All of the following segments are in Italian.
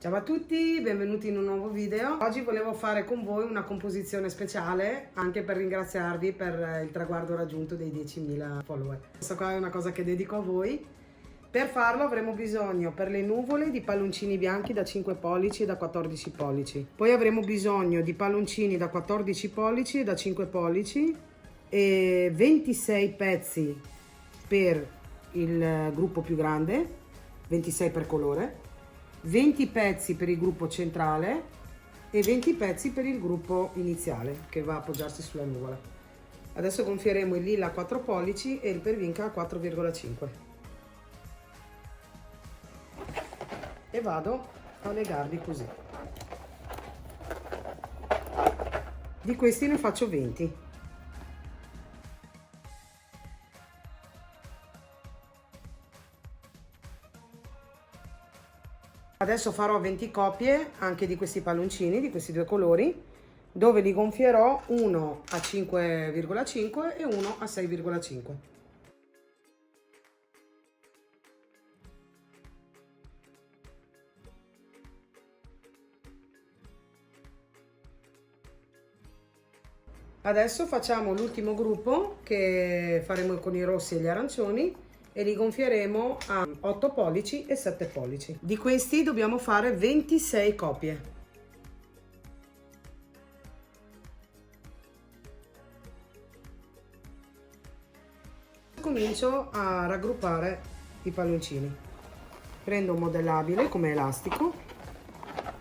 Ciao a tutti, benvenuti in un nuovo video. Oggi volevo fare con voi una composizione speciale anche per ringraziarvi per il traguardo raggiunto dei 10.000 follower. Questa qua è una cosa che dedico a voi. Per farlo avremo bisogno per le nuvole di palloncini bianchi da 5 pollici e da 14 pollici. Poi avremo bisogno di palloncini da 14 pollici e da 5 pollici e 26 pezzi per il gruppo più grande, 26 per colore. 20 pezzi per il gruppo centrale e 20 pezzi per il gruppo iniziale che va a appoggiarsi sulla nuvola. Adesso gonfieremo il lilla a 4 pollici e il pervinca a 4,5 e vado a legarli così. Di questi ne faccio 20. Adesso farò 20 coppie anche di questi palloncini, di questi due colori, dove li gonfierò uno a 5,5 e uno a 6,5. Adesso facciamo l'ultimo gruppo che faremo con i rossi e gli arancioni e li gonfieremo a 8 pollici e 7 pollici. Di questi dobbiamo fare 26 coppie. Comincio a raggruppare i palloncini. Prendo un modellabile come elastico.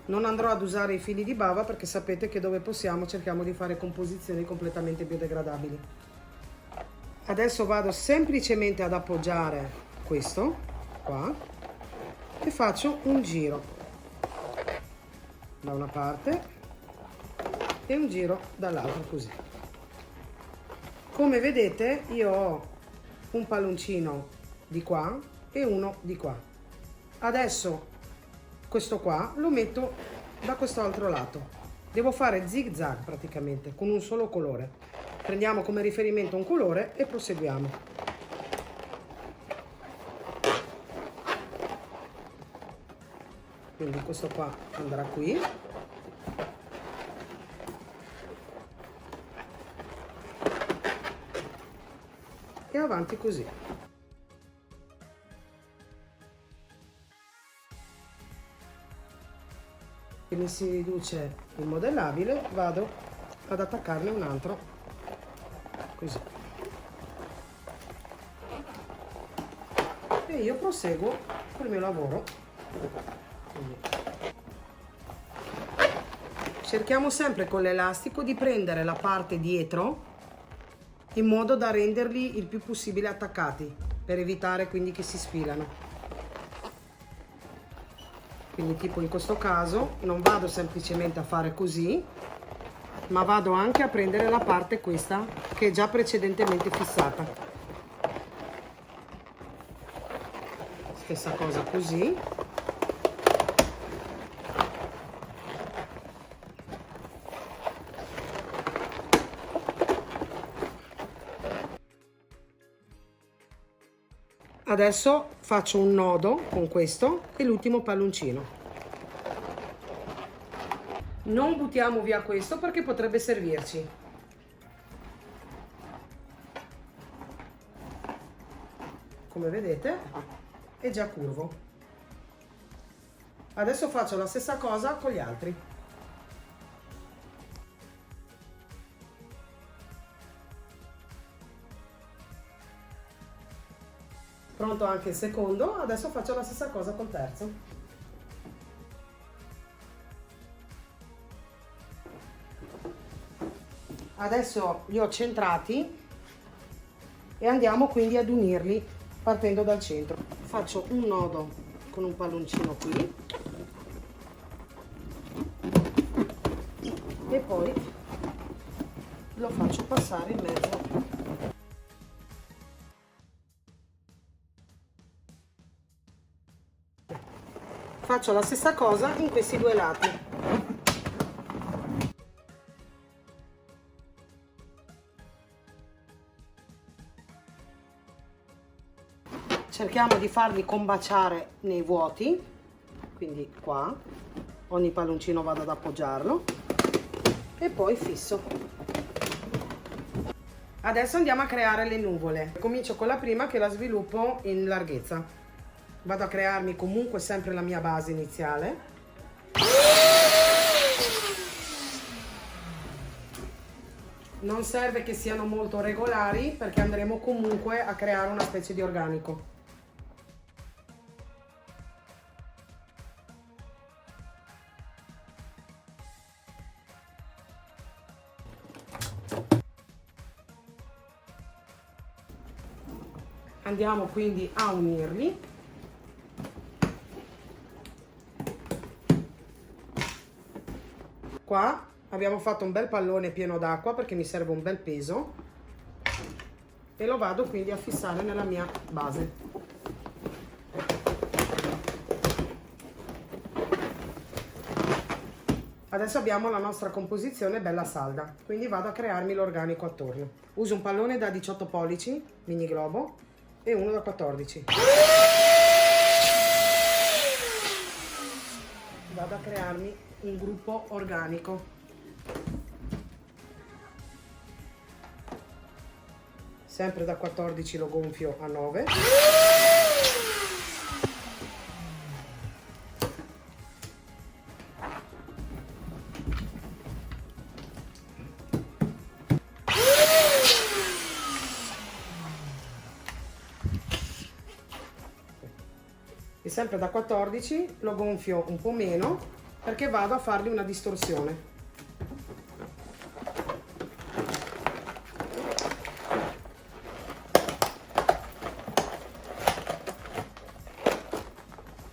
Non andrò ad usare i fili di bava perché sapete che dove possiamo cerchiamo di fare composizioni completamente biodegradabili. Adesso vado semplicemente ad appoggiare questo qua e faccio un giro da una parte e un giro dall'altra così. Come vedete io ho un palloncino di qua e uno di qua. Adesso questo qua lo metto da quest'altro lato. Devo fare zig zag praticamente con un solo colore. Prendiamo come riferimento un colore e proseguiamo. Quindi questo qua andrà qui. E avanti così. E mi si riduce il modellabile, vado ad attaccarne un altro così e io proseguo col mio lavoro. Quindi cerchiamo sempre con l'elastico di prendere la parte dietro in modo da renderli il più possibile attaccati per evitare quindi che si sfilano. Quindi tipo in questo caso non vado semplicemente a fare così, ma vado anche a prendere la parte questa che è già precedentemente fissata. Stessa cosa così. Adesso faccio un nodo con questo e l'ultimo palloncino. Non buttiamo via questo perché potrebbe servirci. Come vedete è già curvo. Adesso faccio la stessa cosa con gli altri. Pronto anche il secondo, adesso faccio la stessa cosa col terzo. Adesso li ho centrati e andiamo quindi ad unirli partendo dal centro. Faccio un nodo con un palloncino qui e poi lo faccio passare in mezzo. Faccio la stessa cosa in questi due lati. Cerchiamo di farli combaciare nei vuoti quindi qua ogni palloncino vado ad appoggiarlo e poi fisso. Adesso andiamo a creare le nuvole. Comincio con la prima, che la sviluppo in larghezza. Vado a crearmi comunque sempre la mia base iniziale. Non serve che siano molto regolari perché andremo comunque a creare una specie di organico. Andiamo quindi a unirli. Qua abbiamo fatto un bel pallone pieno d'acqua perché mi serve un bel peso e lo vado quindi a fissare nella mia base. Adesso abbiamo la nostra composizione bella salda, quindi vado a crearmi l'organico attorno. Uso un pallone da 18 pollici, mini globo, e uno da 14. Vado a crearmi un gruppo organico. Sempre da 14 lo gonfio a 9. E sempre da 14 lo gonfio un po' meno perché vado a fargli una distorsione.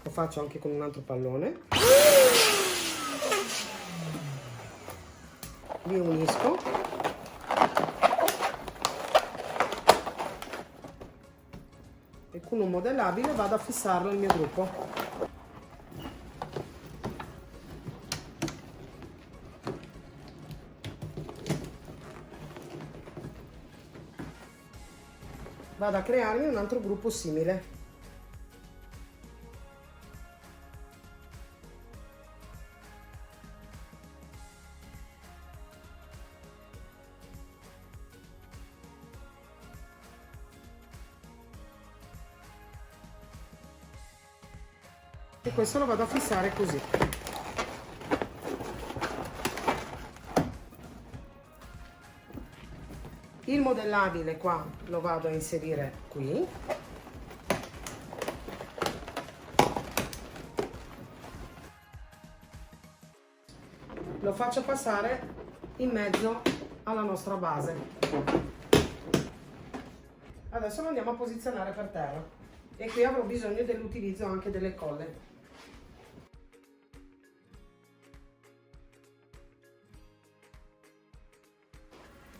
Lo faccio anche con un altro pallone. Li unisco. E con un modellabile vado a fissarlo al mio gruppo. Vado a crearmi un altro gruppo simile. E questo lo vado a fissare così. Il modellabile qua lo vado a inserire qui. Lo faccio passare in mezzo alla nostra base. Adesso lo andiamo a posizionare per terra e qui avrò bisogno dell'utilizzo anche delle colle.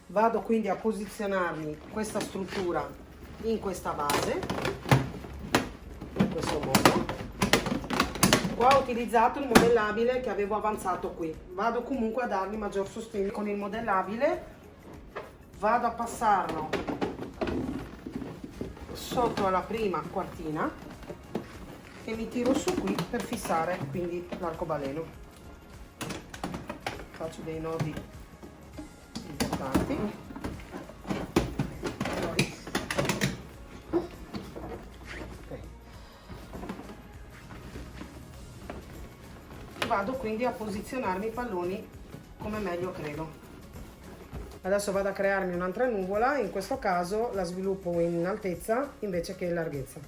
Vado quindi a posizionarmi questa struttura in questa base, in questo modo. Qua ho utilizzato il modellabile che avevo avanzato qui. Vado comunque a dargli maggior sostegno con il modellabile. Vado a passarlo sotto alla prima quartina e mi tiro su qui per fissare quindi l'arcobaleno. Faccio dei nodi importanti. Vado quindi a posizionarmi i palloni come meglio credo. Adesso vado a crearmi un'altra nuvola, in questo caso la sviluppo in altezza invece che in larghezza.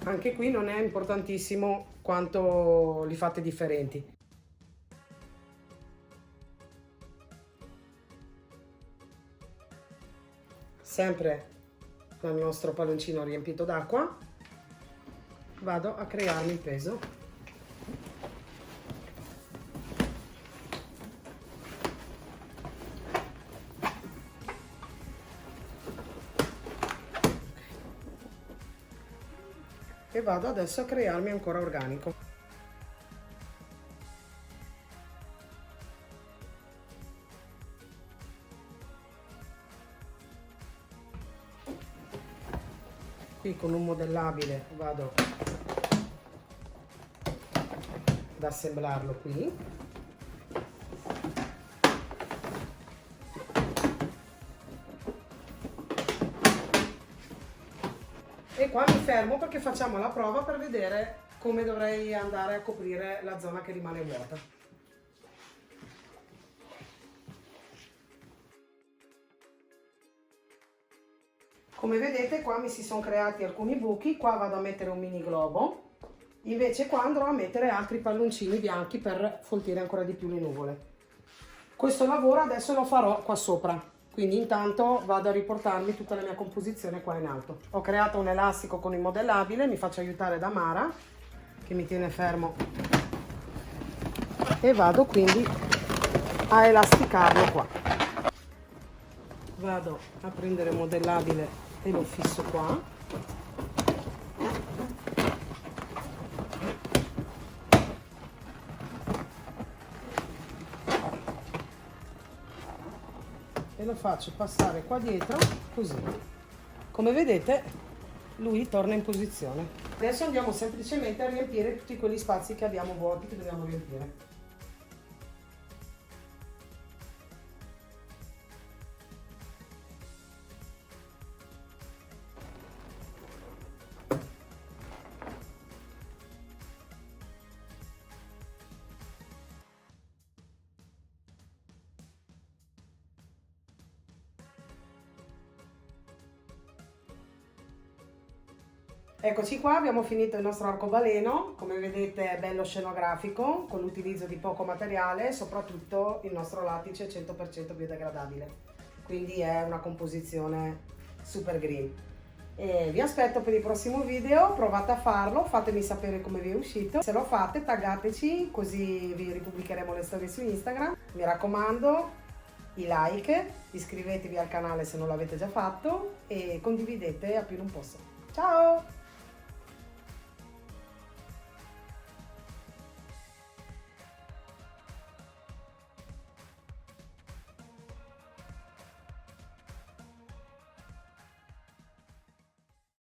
Anche qui non è importantissimo quanto li fate differenti. Sempre il nostro palloncino riempito d'acqua, vado a crearmi il peso. E vado adesso a crearmi ancora organico. Qui con un modellabile vado ad assemblarlo qui. E qua mi fermo perché facciamo la prova per vedere come dovrei andare a coprire la zona che rimane vuota. Come vedete qua mi si sono creati alcuni buchi, qua vado a mettere un mini globo, invece qua andrò a mettere altri palloncini bianchi per foltire ancora di più le nuvole. Questo lavoro adesso lo farò qua sopra, quindi intanto vado a riportarmi tutta la mia composizione qua in alto. Ho creato un elastico con il modellabile, mi faccio aiutare da Mara che mi tiene fermo e vado quindi a elasticarlo qua. Vado a prendere il modellabile e lo fisso qua. E lo faccio passare qua dietro, così. Come vedete lui torna in posizione. Adesso andiamo semplicemente a riempire tutti quegli spazi che abbiamo vuoti, che dobbiamo riempire. Eccoci qua, abbiamo finito il nostro arcobaleno, come vedete è bello scenografico, con l'utilizzo di poco materiale, soprattutto il nostro lattice 100% biodegradabile, quindi è una composizione super green. E vi aspetto per il prossimo video, provate a farlo, fatemi sapere come vi è uscito, se lo fate taggateci così vi ripubblicheremo le storie su Instagram. Mi raccomando, i like, iscrivetevi al canale se non l'avete già fatto e condividete a più non posso. Ciao!